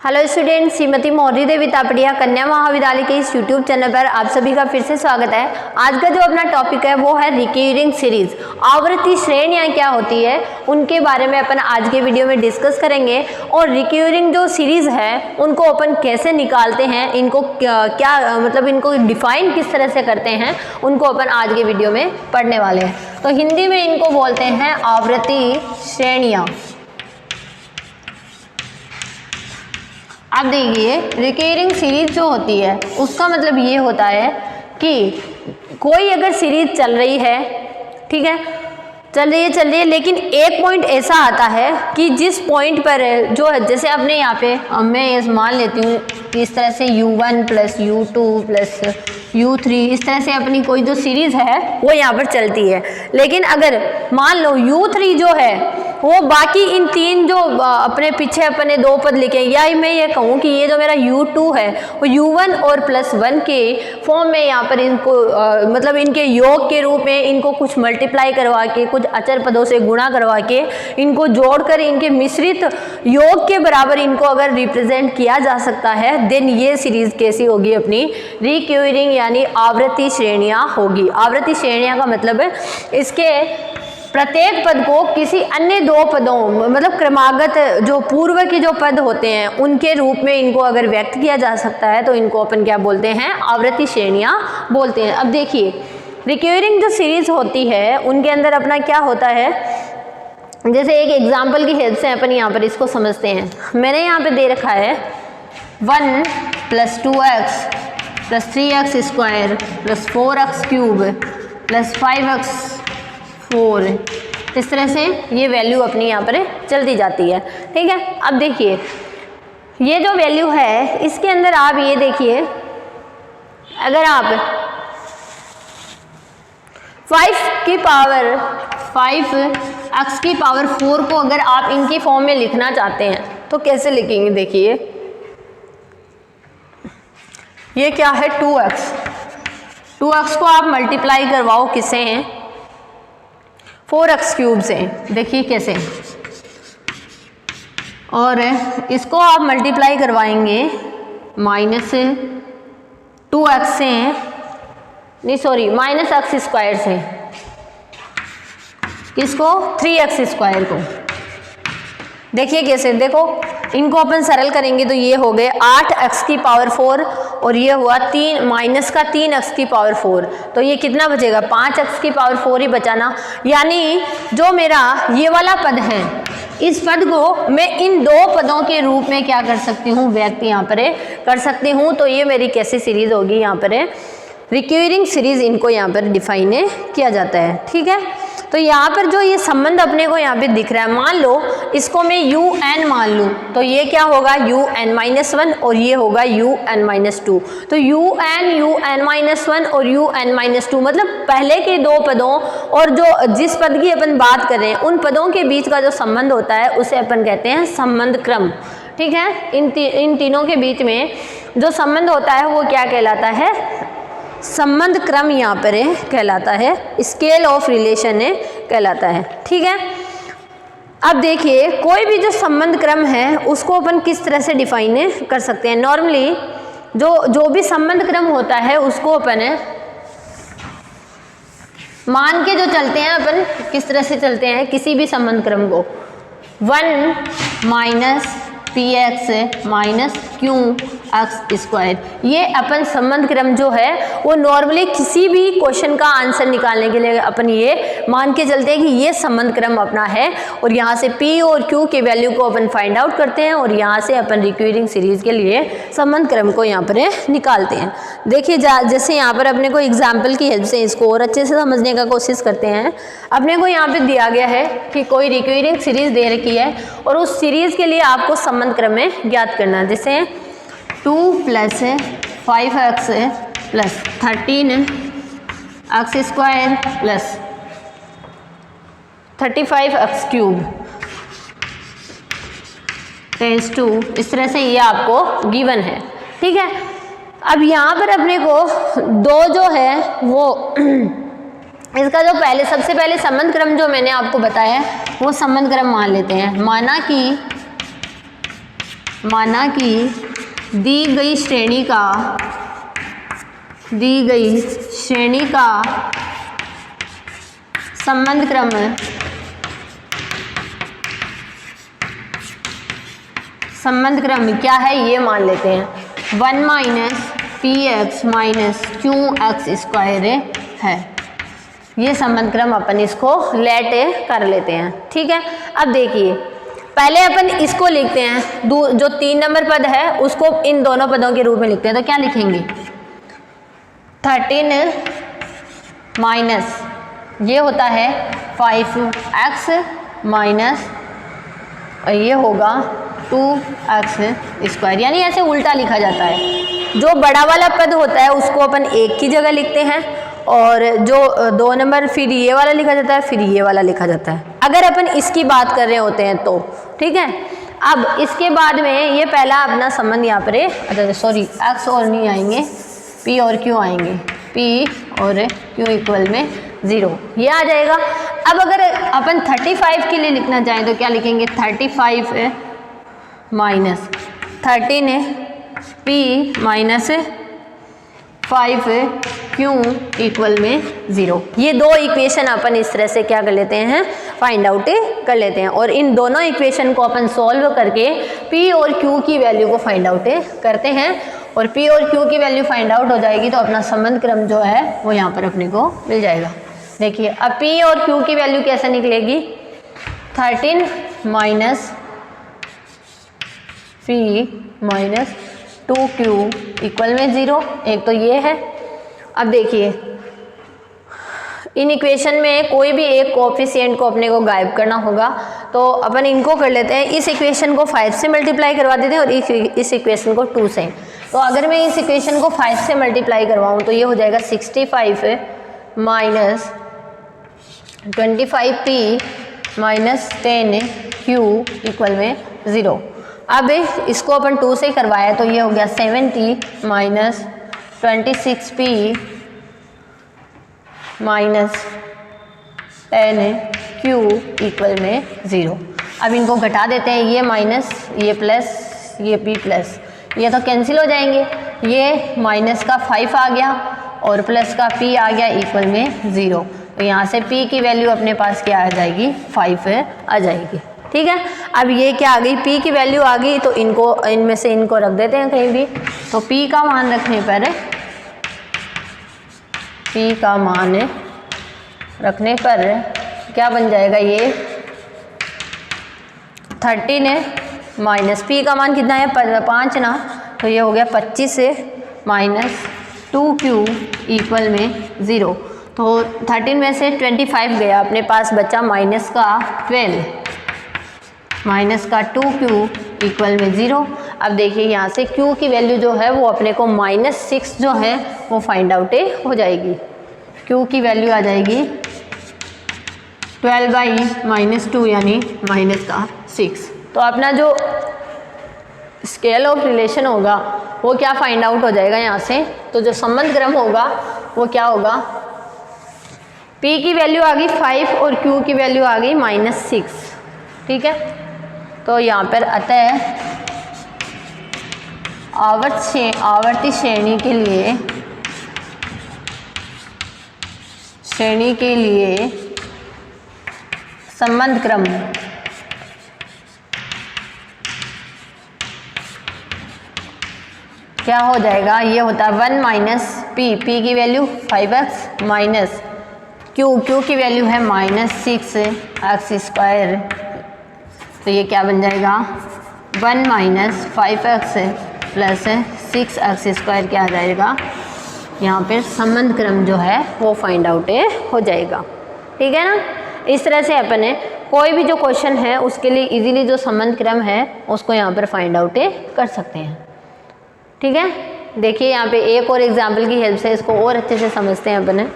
Hello student, Shrimati Maurya देवी तापड़िया कन्या महाविद्यालय के इस यूट्यूब चैनल पर आप सभी का फिर से स्वागत है। आज का जो अपना टॉपिक है वो है रिकरिंग सीरीज। आवर्ती श्रेणियाँ क्या होती है उनके बारे में अपन आज के वीडियो में डिस्कस करेंगे और रिकरिंग जो सीरीज है उनको अपन कैसे निकालते हैं, इनको क्या मतलब इनको डिफाइन किस तरह से करते हैं, उनको अपन आज के वीडियो में पढ़ने वाले हैं। तो हिंदी में इनको बोलते हैं आवर्ती श्रेणियाँ। अब देखिए, रिकरिंग सीरीज जो होती है उसका मतलब ये होता है कि कोई अगर सीरीज चल रही है, ठीक है, चल रही है लेकिन एक पॉइंट ऐसा आता है कि जिस पॉइंट पर जो है, जैसे अपने यहाँ पे मैं ये मान लेती हूँ कि इस तरह से u1 plus u2 plus u3 इस तरह से अपनी कोई जो सीरीज है वो यहाँ पर चलती है। लेकिन अगर मान लो u3 जो है वो बाकी इन तीन जो अपने पीछे अपने दो पद लिखे, या मैं ये कहूँ कि ये जो मेरा u2 है वो u1 और प्लस 1 के फॉर्म में यहाँ पर इनको मतलब इनके योग के रूप में इनको कुछ मल्टीप्लाई करवा के कुछ अचर पदों से गुणा करवा के इनको जोड़कर इनके मिश्रित योग के बराबर इनको अगर रिप्रेजेंट किया जा सकता है, देन ये सीरीज कैसी होगी, अपनी रिकरिंग यानी आवर्ती श्रेणियाँ होगी। आवर्ती श्रेणियाँ का मतलब है इसके प्रत्येक पद को किसी अन्य दो पदों मतलब क्रमागत जो पूर्व के जो पद होते हैं उनके रूप में इनको अगर व्यक्त किया जा सकता है तो इनको अपन क्या बोलते हैं, आवर्ती श्रेणियाँ बोलते हैं। अब देखिए, रिकरिंग जो सीरीज होती है उनके अंदर अपना क्या होता है, जैसे एक एग्जाम्पल की हेल्प से अपन यहाँ पर इसको समझते हैं। मैंने यहाँ पे दे रखा है 1 plus 2x plus 3x square plus 4x cube plus 5x 4, इस तरह से ये वैल्यू अपनी यहाँ पर चलती जाती है, ठीक है। अब देखिए, ये जो वैल्यू है इसके अंदर आप ये देखिए, अगर आप 5x की पावर 4 को अगर आप इनकी फॉर्म में लिखना चाहते हैं तो कैसे लिखेंगे। देखिए, ये क्या है 2x को आप मल्टीप्लाई करवाओ किससे हैं, 4x क्यूब से। देखिए कैसे, और इसको आप मल्टीप्लाई करवाएंगे माइनस 2x से, नहीं सॉरी माइनस x स्क्वायर से, किसको 3x स्क्वायर को। देखिए कैसे, देखो इनको अपन सरल करेंगे तो ये हो गए 8x की पावर 4 और ये हुआ 3 माइनस का 3x की पावर 4, तो ये कितना बचेगा 5x की पावर 4 ही बचाना। यानी जो मेरा ये वाला पद है इस पद को मैं इन दो पदों के रूप में क्या कर सकती हूँ, व्यक्त यहाँ पर कर सकती हूँ। तो ये मेरी कैसी सीरीज होगी, यहाँ पर रिकरिंग सीरीज इनको यहाँ पर डिफाइन किया जाता है, ठीक है। तो यहाँ पर जो ये संबंध अपने को यहाँ पे दिख रहा है, मान लो इसको मैं un मान लूँ तो ये क्या होगा un-1 और ये होगा un-2। तो un-1 और un-2 मतलब पहले के दो पदों और जो जिस पद की अपन बात कर रहे हैं उन पदों के बीच का जो संबंध होता है उसे अपन कहते हैं संबंध क्रम, ठीक है। इन तीनों के बीच में जो संबंध होता है वो क्या कहलाता है, संबंध क्रम यहाँ पर कहलाता है, स्केल ऑफ रिलेशन कहलाता है, ठीक है। अब देखिए, कोई भी जो संबंध क्रम है उसको अपन किस तरह से डिफाइन कर सकते हैं। नॉर्मली जो भी संबंध क्रम होता है उसको अपन मान के जो चलते हैं, अपन किस तरह से चलते हैं किसी भी संबंध क्रम को, 1 minus px minus qx square. ये अपन संबंध क्रम जो है वो नॉर्मली किसी भी क्वेश्चन का आंसर निकालने के लिए अपन ये मान के चलते हैं कि ये संबंध क्रम अपना है और यहाँ से p और q के वैल्यू को अपन फाइंड आउट करते हैं और यहाँ से अपन रिकरिंग सीरीज के लिए संबंध क्रम को यहाँ पर निकालते हैं। देखिए, जैसे यहाँ पर अपने को एग्जाम्पल की हेल्प से इसको और अच्छे से समझने का कोशिश करते हैं। अपने को यहाँ पे दिया गया है कि कोई रिकरिंग सीरीज दे रखी है और उस सीरीज के लिए आपको संबंध क्रम में ज्ञात करना, जैसे 2 plus 5x plus 13x square plus 35x cube tends to, इस तरह से ये आपको गिवन है, ठीक है। अब यहाँ पर अपने को दो जो है वो इसका जो सबसे पहले संबंध क्रम जो मैंने आपको बताया वो संबंध क्रम मान लेते हैं। माना कि माना कि दी गई श्रेणी का संबंध क्रम क्या है ये मान लेते हैं 1 minus P x minus Q x square है। ये संबंध क्रम अपन इसको लेट कर लेते हैं। ठीक है, अब देखिए पहले अपन इसको लिखते हैं, जो 3 नंबर पद है उसको इन दोनों पदों के रूप में लिखते हैं। तो क्या लिखेंगे 13 माइनस ये होता है 5x माइनस और ये होगा 2x स्क्वायर, यानी ऐसे उल्टा लिखा जाता है। जो बड़ा वाला पद होता है उसको अपन एक की जगह लिखते हैं और जो 2 नंबर फिर ये वाला लिखा जाता है, फिर ये वाला लिखा जाता है, अगर अपन इसकी बात कर रहे होते हैं तो। ठीक है, अब इसके बाद में ये पहला अपना संबंध यहाँ पर, अच्छा सॉरी x और नहीं आएंगे, p और q आएंगे, p और q इक्वल में 0 ये आ जाएगा। अब अगर अपन 35 के लिए लिखना चाहें तो क्या लिखेंगे 35 minus 13 p minus 5 q equal में 0। ये दो इक्वेशन अपन इस तरह से क्या कर लेते हैं, फाइंड आउट कर लेते हैं और इन दोनों इक्वेशन को अपन सॉल्व करके p और q की वैल्यू को फाइंड आउट करते हैं और p और q की वैल्यू फाइंड आउट हो जाएगी तो अपना संबंध क्रम जो है वो यहाँ पर अपने को मिल जाएगा। देखिए अब p और q की वैल्यू कैसे निकलेगी 13 minus p minus 2q equal में 0, एक तो ये है। अब देखिए इन इक्वेशन में कोई भी एक कोएफिशिएंट को अपने को गायब करना होगा तो अपन इनको कर लेते हैं। इस इक्वेशन को 5 से मल्टीप्लाई करवा देते हैं और इस इक्वेशन को 2 से। तो अगर मैं इस इक्वेशन को 5 से मल्टीप्लाई करवाऊँ तो ये हो जाएगा 65 minus 25p minus 10q equal में 0। अब इसको अपन 2 से करवाया तो ये हो गया 70 minus 26p minus 10q equal में 0। अब इनको घटा देते हैं, ये माइनस ये प्लस ये p प्लस ये तो कैंसिल हो जाएंगे, ये माइनस का 5 आ गया और प्लस का p आ गया इक्वल में 0। तो यहाँ से p की वैल्यू अपने पास क्या आ जाएगी 5 आ जाएगी। ठीक है, अब ये क्या आ गई p की वैल्यू आ गई तो इनको इनमें से इनको रख देते हैं कहीं भी। तो p का मान रखने पर क्या बन जाएगा ये 13 माइनस p का मान कितना है 5 ना, तो ये हो गया 25 माइनस 2q इक्वल में 0। तो 13 में से 25 गया, अपने पास बचा माइनस का 12 माइनस का 2q इक्वल में 0। अब देखिए यहाँ से q की वैल्यू जो है वो अपने को -6 जो है वो फाइंड आउट हो जाएगी। q की वैल्यू आ जाएगी 12/-2 यानी माइनस का 6। तो अपना जो स्केल ऑफ रिलेशन होगा वो क्या फाइंड आउट हो जाएगा यहाँ से। तो जो संबंध क्रम होगा वो क्या होगा, p की वैल्यू आ गई 5 और q की वैल्यू आ गई -6। ठीक है, तो यहाँ पर अतः आवर्ती श्रेणी के लिए संबंध क्रम क्या हो जाएगा, ये होता है 1 माइनस p की वैल्यू 5x माइनस q की वैल्यू है -6x स्क्वायर। तो ये क्या बन जाएगा 1 minus 5x plus 6x square क्या आ जाएगा, यहाँ पे संबंध क्रम जो है वो फाइंड आउट हो जाएगा। ठीक है ना, इस तरह से अपन कोई भी जो क्वेश्चन है उसके लिए इजीली जो संबंध क्रम है उसको यहाँ पर फाइंड आउट कर सकते हैं। ठीक है, देखिए यहाँ पे एक और एग्जाम्पल की हेल्प से इसको और अच्छे से समझते हैं अपन।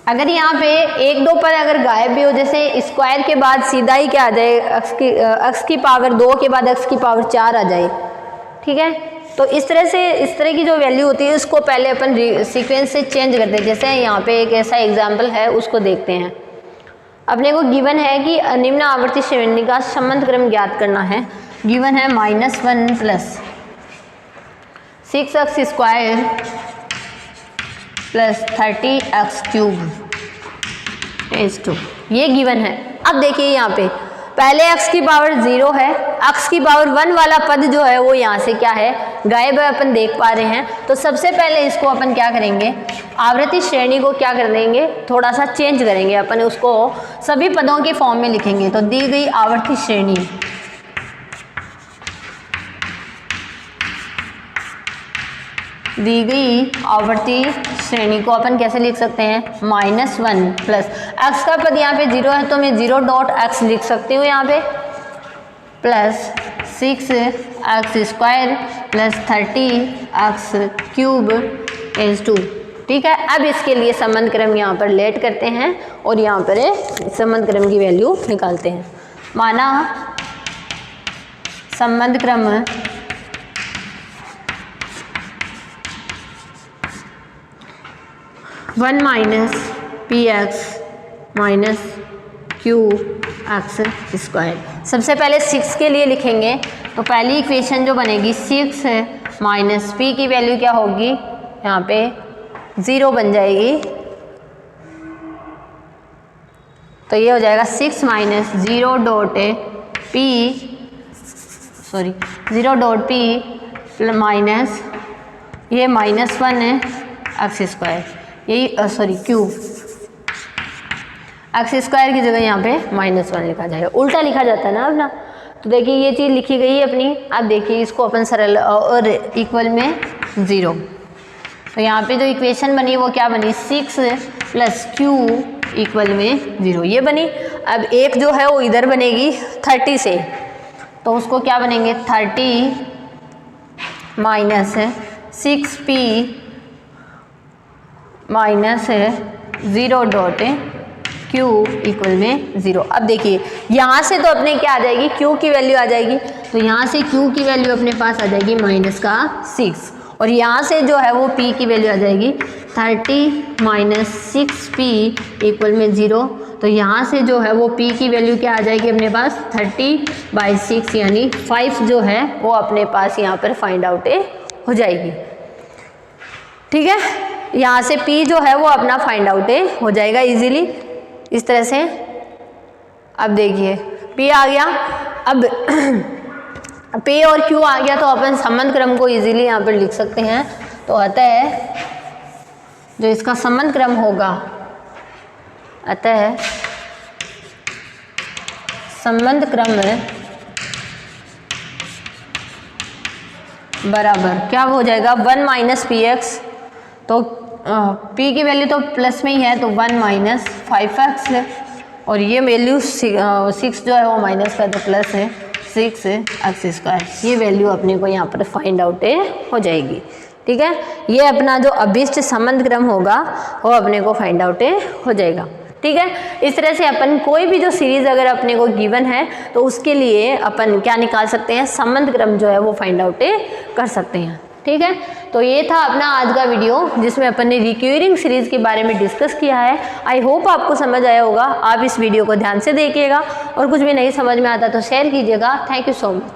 अगर यहाँ पे 1-2 पद अगर गायब भी हो, जैसे स्क्वायर के बाद सीधा ही क्या आ जाए x की पावर 2 के बाद x की पावर 4 आ जाए। ठीक है, तो इस तरह की जो वैल्यू होती है उसको पहले अपन सीक्वेंस से चेंज करते हैं। जैसे यहाँ पे एक ऐसा एग्जाम्पल है, उसको देखते हैं। अपने को गिवन है कि निम्न आवर्ती श्रेणी का संबंध क्रम ज्ञात करना है। गिवन है -1 plus 6x² plus 30x³ is 2, ये गिवन है। अब देखिए यहाँ पे पहले x की पावर 0 है, x की पावर 1 वाला पद जो है वो यहाँ से क्या है, गायब है, अपन देख पा रहे हैं। तो सबसे पहले इसको अपन क्या करेंगे, आवर्ती श्रेणी को क्या कर देंगे, थोड़ा सा चेंज करेंगे। अपन उसको सभी पदों के फॉर्म में लिखेंगे। तो दी गई आवर्ती श्रेणी, दी गई आवर्ती श्रेणी को अपन कैसे लिख सकते हैं, -1 प्लस x का पद यहाँ पे 0 है तो मैं 0.x लिख सकती हूँ यहाँ पे, plus 6x² plus 30x³ is 2। ठीक है, अब इसके लिए संबंध क्रम यहाँ पर लेट करते हैं और यहाँ पर संबंध क्रम की वैल्यू निकालते हैं। माना संबंध क्रम 1 - px - qx²। सबसे पहले 6 के लिए लिखेंगे तो पहली इक्वेशन जो बनेगी 6 माइनस p की वैल्यू क्या होगी, यहाँ पे 0 बन जाएगी। तो ये हो जाएगा 6 - 0.p माइनस ये -1 है x², यही क्यूब, x² की जगह यहाँ पे -1 लिखा जाएगा, उल्टा लिखा जाता है ना अपना। तो देखिए ये चीज़ लिखी गई है अपनी। अब देखिए इसको अपन सरल और इक्वल में 0। तो यहाँ पे जो इक्वेशन बनी वो क्या बनी, 6 + q इक्वल में 0, ये बनी। अब एक जो है वो इधर बनेगी 30 से, तो उसको क्या बनेंगे 30 - 6p माइनस 0.q इक्वल में 0। अब देखिए यहाँ से तो अपने क्या आ जाएगी, q की वैल्यू आ जाएगी। तो यहाँ से q की वैल्यू अपने पास आ जाएगी -6, और यहाँ से जो है वो p की वैल्यू आ जाएगी 30 - 6p इक्वल में 0। तो यहाँ से जो है वो p की वैल्यू क्या आ जाएगी अपने पास 30/6 यानी 5 जो है वो अपने पास यहाँ पर फाइंड आउट हो जाएगी। ठीक है, यहाँ से p जो है वो अपना फाइंड आउट हो जाएगा इजीली इस तरह से। अब देखिए p आ गया, अब p और q आ गया तो अपन संबंध क्रम को इजीली यहाँ पर लिख सकते हैं। तो अतः जो इसका संबंध क्रम होगा, अतः संबंध क्रम बराबर क्या हो जाएगा 1 - px। तो p की वैल्यू तो प्लस में ही है तो 1 - 5x है, और ये वैल्यू 6 जो है वो माइनस का तो प्लस है 6x²। ये वैल्यू अपने को यहाँ पर फाइंड आउट हो जाएगी। ठीक है, ये अपना जो अभिष्ट संबंध क्रम होगा वो अपने को फाइंड आउट हो जाएगा। ठीक है, इस तरह से अपन कोई भी जो सीरीज अगर अपने को गिवन है तो उसके लिए अपन क्या निकाल सकते हैं, संबंध क्रम जो है वो फाइंड आउट कर सकते हैं। ठीक है, तो ये था अपना आज का वीडियो जिसमें अपन ने रिक्यूरिंग सीरीज के बारे में डिस्कस किया है। आई होप आपको समझ आया होगा। आप इस वीडियो को ध्यान से देखिएगा और कुछ भी नहीं समझ में आता तो शेयर कीजिएगा। Thank you so much.